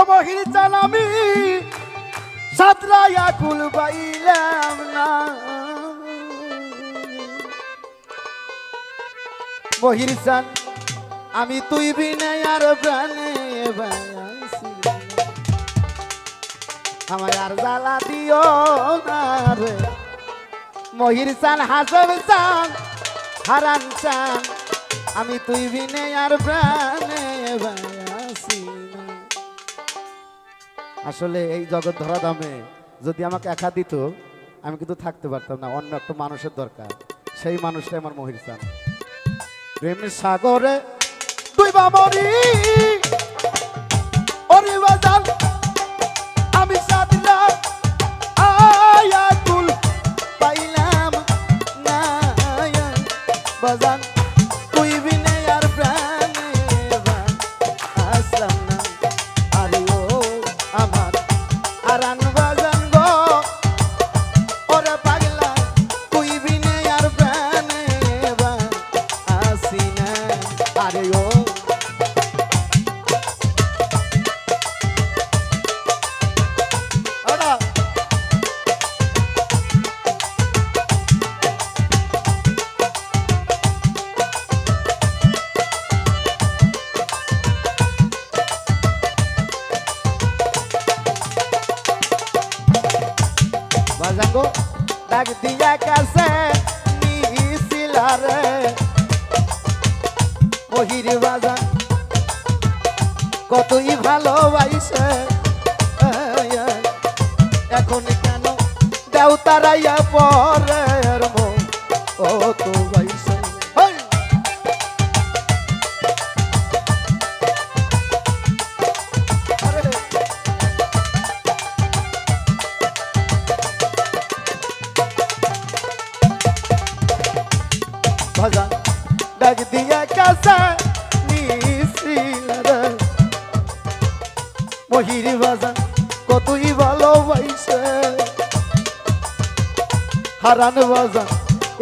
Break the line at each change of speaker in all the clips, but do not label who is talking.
মহির চান আমি সাতরায়া কুল পাইলাম না মহির চান আমি তুই বিনে আর প্রাণে বাঁচি আমায় আর জ্বালা দিও না রে মহির চান হাসব চান হারান চান আমি তুই বিনে আর প্রাণে বাঁচি না। আসলে এই জগৎ ধরা দামে যদি আমাকে একা দিত আমি কিন্তু থাকতে পারতাম না, অন্য একটা মানুষের দরকার, সেই মানুষটাই আমার মহির চান। প্রেমের সাগরে তুই বামরি ওরে বাজান আমি সাদলা আয়া তুল পাইলাম না বাজান তুই বিনে আর প্রাণে আসলাম না আরে ও আমার আরান বাজান গো ওরে পাগলা তুই বিনে আর প্রাণে আসি না আরে ও বাজাঙ্গো ডাক দিয়া কাছে নিছিলারে মহির বাজান কতই ভালোবাসে এখন কেন দেও তারাইয়া পরের মন ও তো বাইসে বাজান ডাক দিয়া কাছে নিছিলারে মহির বাজান কতই ভালোবাসে হারান বাজান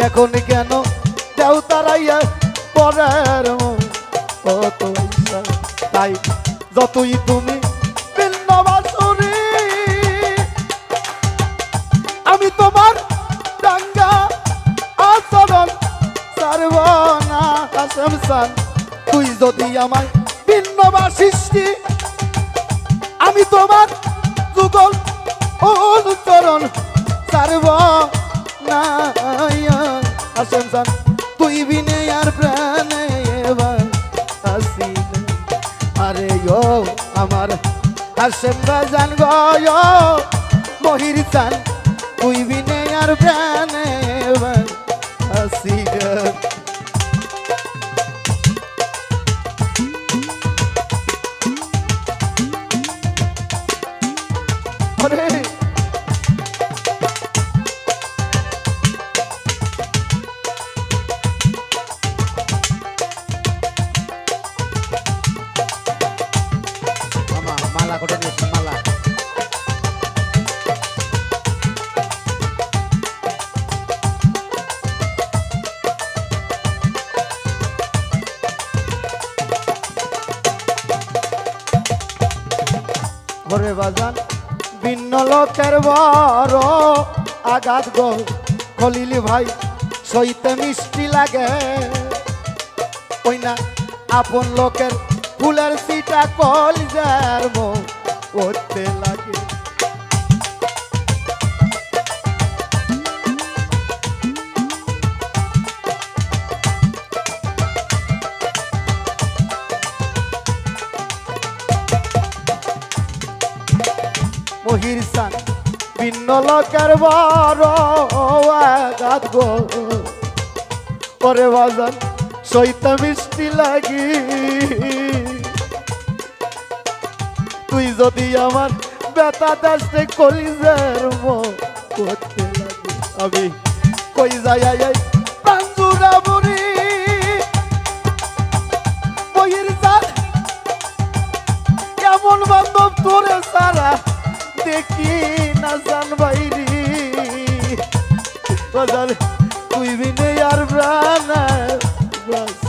এখন কেন দেও তারাইয়া পরের মন কত তাই যতই তুমি ভিন্ন বাসুরি আমি তোমার ডাঙ্গা আচরণ ছাড়ব না হাসেম চান তুই যদি আমায় ভিন্ন বাসিষ্টি আমি তোমার যুগল অনুচরণ ছাড়ব না হাসেম চান তুই বিনে আর প্রাণে আসি আরে ও আমার হাসেম বাজান গো মহির চান তুই বিনে আর প্রাণে আসি মালা করে নিয়েছি মালা ঘরে বাজান ভিন্ন লোকের বড় আঘাত গো খলিল ভাই সইতে মিষ্টি লাগে ওই না আপন লোকের ফুলের সিটা কলজার মন করতে লাগে মহির চান ভিন্ন লোকের বড় আঘাত গো পরে বাজান সইতে মিষ্টি লাগি তুই যদি আমার বেতা দাসে কলিজার মন করতে লাগে আমি কই যাই পাঞ্জুরা বুড়ি মহির চান কেমন বান্ধব তোরে সারা দেখি না জান বাইরি বাজার তুই বিনে আর প্রাণ বাসি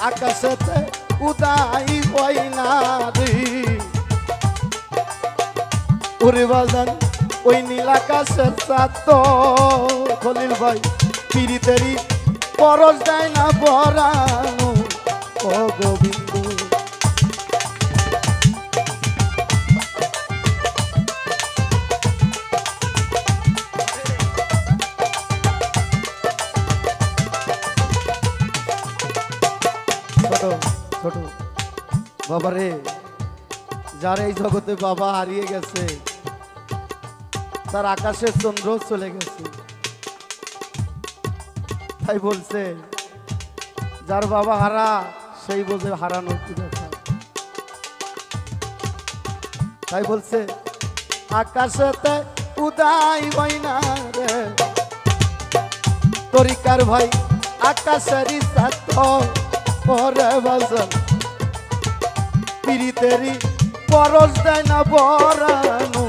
আকাশেতে উদাই হয় না রে ওরে বাজান ওই নীল আকাশের চাঁদ তো খলিল ভাই পিরিতেরি পরশ দেয় না পরানো ও গোবিন্দ ছোট ছোট বাবা রে যার এই জগতে বাবা হারিয়ে গেছে তার আকাশের চন্দ্র চলে গেছে তাই বলছে যার বাবা হারা সেই বোঝে হারানোর কি ব্যাপার তাই বলছে আকাশেতে উদাই হয় না রে তরিকার ভাই আকাশেরই সাথ পরে বাজন পিরিতেরি পরশ দেয় না বরানো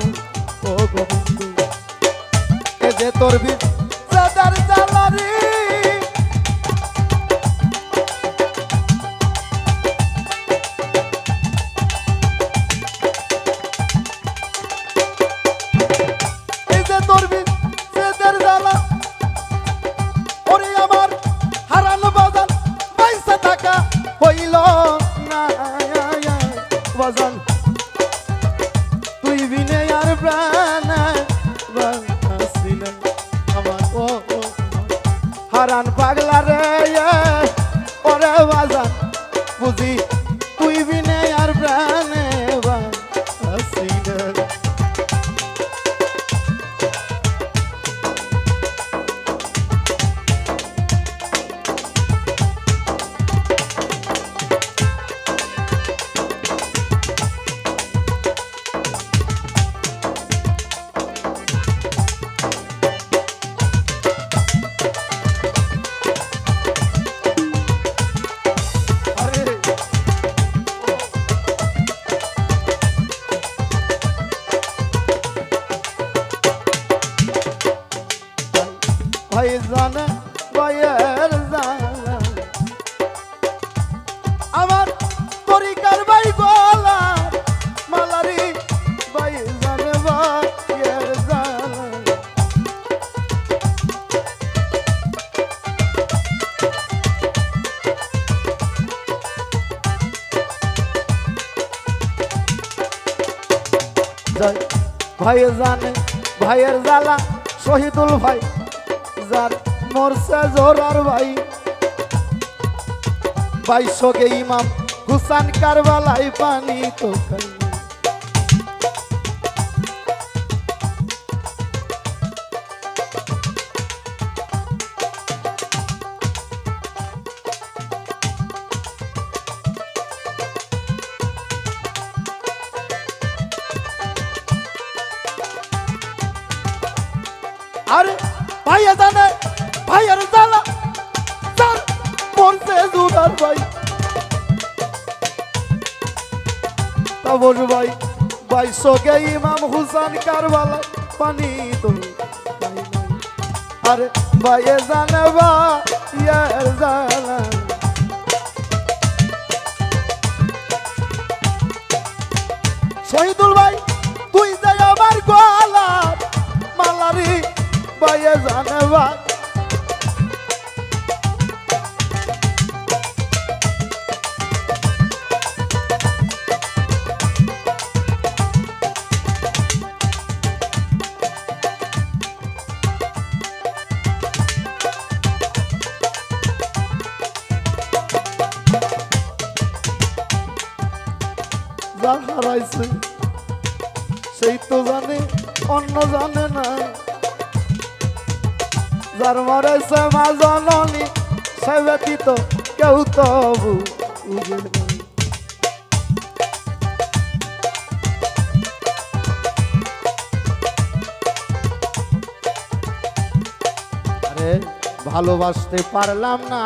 ও গোবিন্দ এ যে তোর সাদার জালারি এই যে তোর সাদার জালা ওরে আমার হারানো বাজান পয়সা টাকা হইল না বাজান তুই বিনে আর প্রাণ আমার ও হারান পাগলা রে ওরে বাজান বুঝি তুই বিনে আর প্রাণে ভাই জানে ভাইয়ের জানা আমার তরিকার ভাই গলা মালারি ভাই জানে ভাইয়ের জানা ভাই জানে ভাইয়ের জ্বালা শহীদুল ভাই যার মরছে জোরার ভাই 2200 কে ইমাম হুসান কারবালাই পানি তো খাই আরে ভাইয়া জানে ভাইয়ের জ্বালা যার মরছে জোরার ভাই তাবর ভাই 2200 কে ইমাম হুসান কারবালা পানি তো আরে ভাইয়ে জানে ভাইয়ের জ্বালা শহীদুল ভাই তুই যাই আমার গলা মালারি ভাইয়ে জানে ভাই যার হারাইছে সেই তো জানে অন্য জানে না যার মরেছে মা জননী সে ব্যতীত কেউ তো বুঝে নাই আরে ভালোবাসতে পারলাম না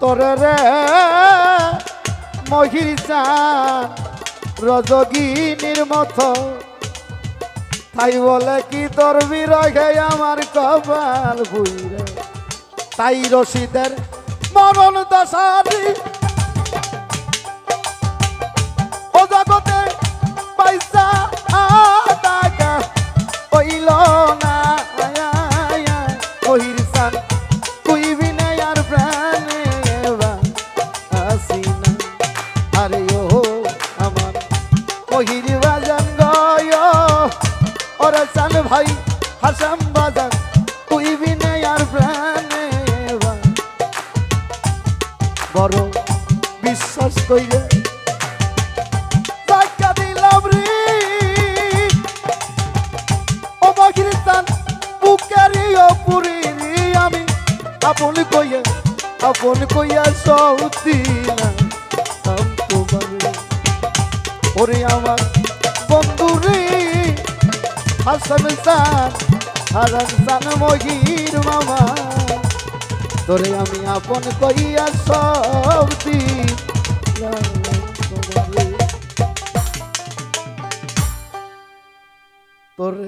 তোরে রে মহির চান রজগিনীর মতো তাই বলে কি তোর বিরহে আমার কপাল বুইরে তাই রশিদের মরণ দশারি ও জগতে পয়সা টাকা হইল না মহির সান তুই বিনে আর প্রাণে আসি না আরে ও আমার মহির বাজান গয় ওরা সান ভাই হাসাম বাজান তুই বিনে আর প্রাণে বড় বিশ্বাস কইরে টাকা দিলাম রে ও মহির সান বুকারি ও পুরি আমি আপন কইয়া সৌতি না ওরে আমার বন্ধু রে হাসান সান হারান সান মহির মামা তোরে আমি আপন কইয়া সৌতি